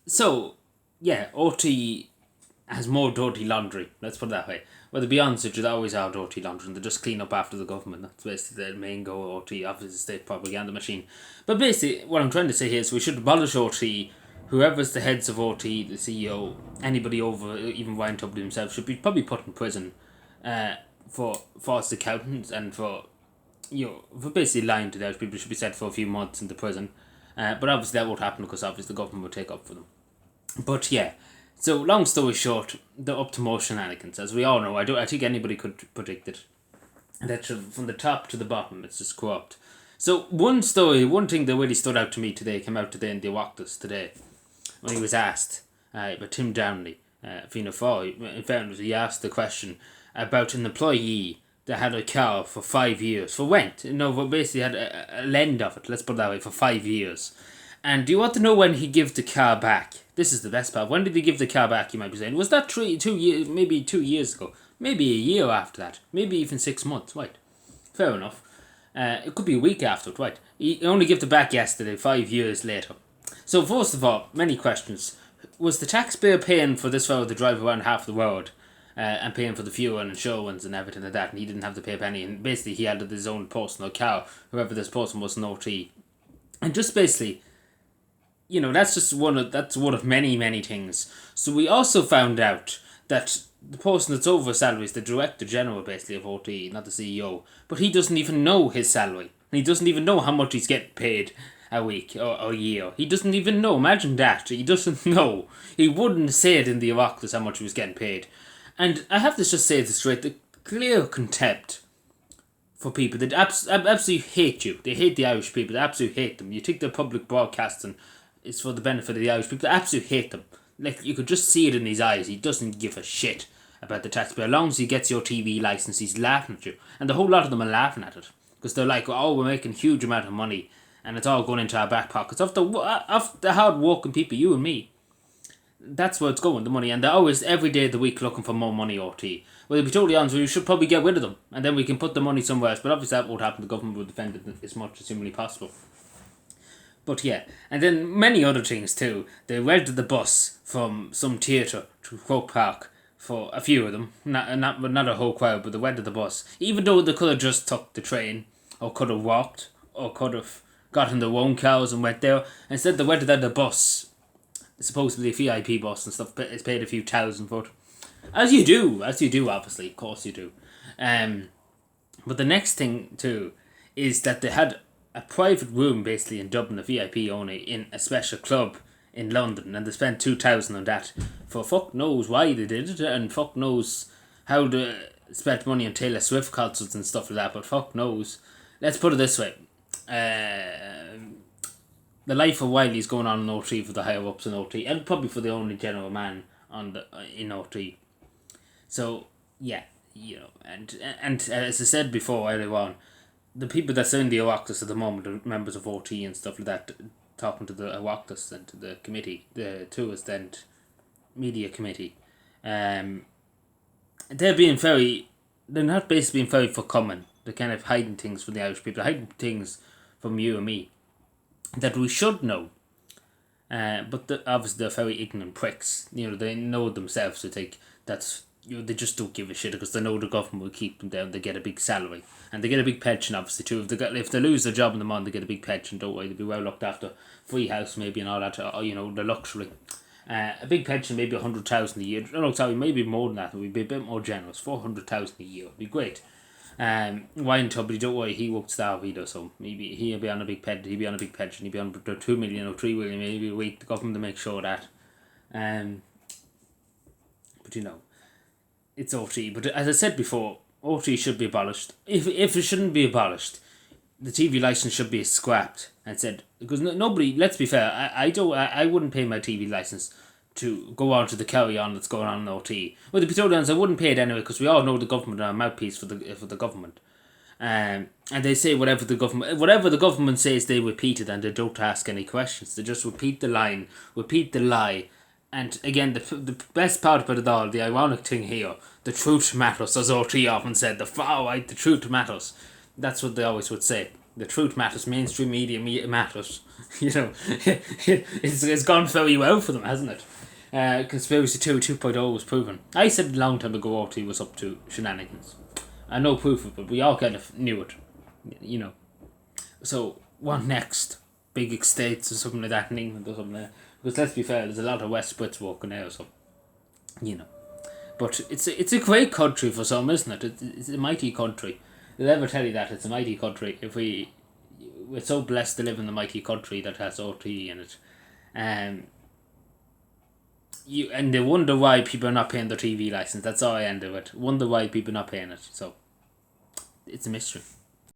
So, yeah, OT has more dirty laundry. Let's put it that way. Well, to be honest, they always are dirty laundry, and they just clean up after the government. That's basically their main goal. OT, obviously, the state propaganda machine. But basically, what I'm trying to say here is we should abolish OT. Whoever's the heads of OT, the CEO, anybody over, even YNW himself, should be probably put in prison for false accountants and for for basically lying to the Irish people. Should be sent for a few months into prison. But obviously that won't happen because obviously the government will take up for them. But yeah, so long story short, they're up to more shenanigans, as we all know. I think anybody could predict it. That from the top to the bottom, it's just corrupt. So one thing that really stood out to me today came out today in the Oireachtas today, when he was asked by Tim Downey, Fianna Fáil. In fairness, he asked the question about an employee that had a car for 5 years for rent. Basically had a lend of it. Let's put it that way, for 5 years. And do you want to know when he gave the car back? This is the best part. When did he give the car back, you might be saying? Was that 2 years, maybe 2 years ago? Maybe a year after that? Maybe even 6 months, right? Fair enough. It could be a week after it, right? He only gave it back yesterday, 5 years later. So first of all, many questions. Was the taxpayer paying for this fellow to drive around half the world? And paying for the fuel and insurance and everything like that, and he didn't have to pay a penny, and basically he had his own personal car, whoever this person was, an OT. And just basically, that's one of many things. So we also found out that the person that's over salary is the director general, basically, of OT, not the CEO. But he doesn't even know his salary. And he doesn't even know how much he's getting paid a week or a year. He doesn't even know. Imagine that. He doesn't know. He wouldn't say it in the Oireachtas how much he was getting paid. And I have to just say this straight, the clear contempt for people that absolutely hate you. They hate the Irish people. They absolutely hate them. You think the public broadcasting is for the benefit of the Irish people. They absolutely hate them. Like, you could just see it in his eyes. He doesn't give a shit about the taxpayer. As long as he gets your TV licence, he's laughing at you. And the whole lot of them are laughing at it. Because they're like, oh, we're making a huge amount of money. And it's all going into our back pockets. Of the hard working people, you and me. That's where it's going, the money. And they're always, every day of the week, looking for more money, OT. Well, to be totally honest, we should probably get rid of them. And then we can put the money somewhere else. But obviously that won't happen. The government will defend it as much as humanly possible. But yeah, and then many other things too. They rented the bus from some theatre to Croke Park for a few of them. Not a whole crowd, but they rented the bus. Even though they could have just took the train, or could have walked, or could have got in their own cars and went there. Instead they rented out the bus. Supposedly a VIP bus and stuff. It's paid a few thousand for it. As you do, obviously. Of course you do. But the next thing too is that they had a private room basically in Dublin, a VIP only, in a special club in London, and they spent 2,000 on that for fuck knows why they did it, and fuck knows how they spent money on Taylor Swift concerts and stuff like that, but fuck knows. Let's put it this way. The life of Wiley's going on in OT for the higher ups in OT, and probably for the only general man in OT. So yeah, and as I said before earlier on, the people that's in the Oireachtas at the moment are members of OT and stuff like that, talking to the Oireachtas and to the committee, the tourist and media committee. They're not basically being very forthcoming. They're kind of hiding things from the Irish people, hiding things from you and me that we should know. But obviously they're very ignorant pricks. They know themselves. They think that's, they just don't give a shit because they know the government will keep them down. They get a big salary. And they get a big pension, obviously, too. If they lose their job in the month, they get a big pension. Don't worry, they'll be well looked after. Free house, maybe, and all that. Or, the luxury. A big pension, maybe 100,000 a year. No, sorry, maybe more than that. We'd be a bit more generous. 400,000 a year would be great. Wine Tubby, don't worry, he won't starve either. So maybe he'll be on a big pension. He'll be on a big pension. He'll be on 2 million or 3 million. Maybe wait the government to make sure of that. But it's OT. But as I said before, OT should be abolished. If it shouldn't be abolished, the TV license should be scrapped and said, because nobody. Let's be fair. I wouldn't pay my TV license to go on to the carry on that's going on in OT. Well, to be totally honest, I wouldn't pay it anyway because we all know the government are a mouthpiece for the government. And they say whatever the government says, they repeat it and they don't ask any questions. They just repeat the lie. And again, the best part about it all, the ironic thing here, the truth matters, as OT often said, the far right, the truth matters. That's what they always would say. The truth matters. Mainstream media matters. It's gone very well for them, hasn't it? Conspiracy Theory 2.0 was proven. I said a long time ago RT was up to shenanigans. I no proof of it, but we all kind of knew it. So, what next? Big estates or something like that in England or something like that. Because let's be fair, there's a lot of West Brits working there, so, But it's a great country for some, isn't it? It's a mighty country. They'll ever tell you that it's a mighty country. We're so blessed to live in the mighty country that has RT in it. And they wonder why people are not paying their TV license. That's all I end with. Wonder why people are not paying it. So, it's a mystery.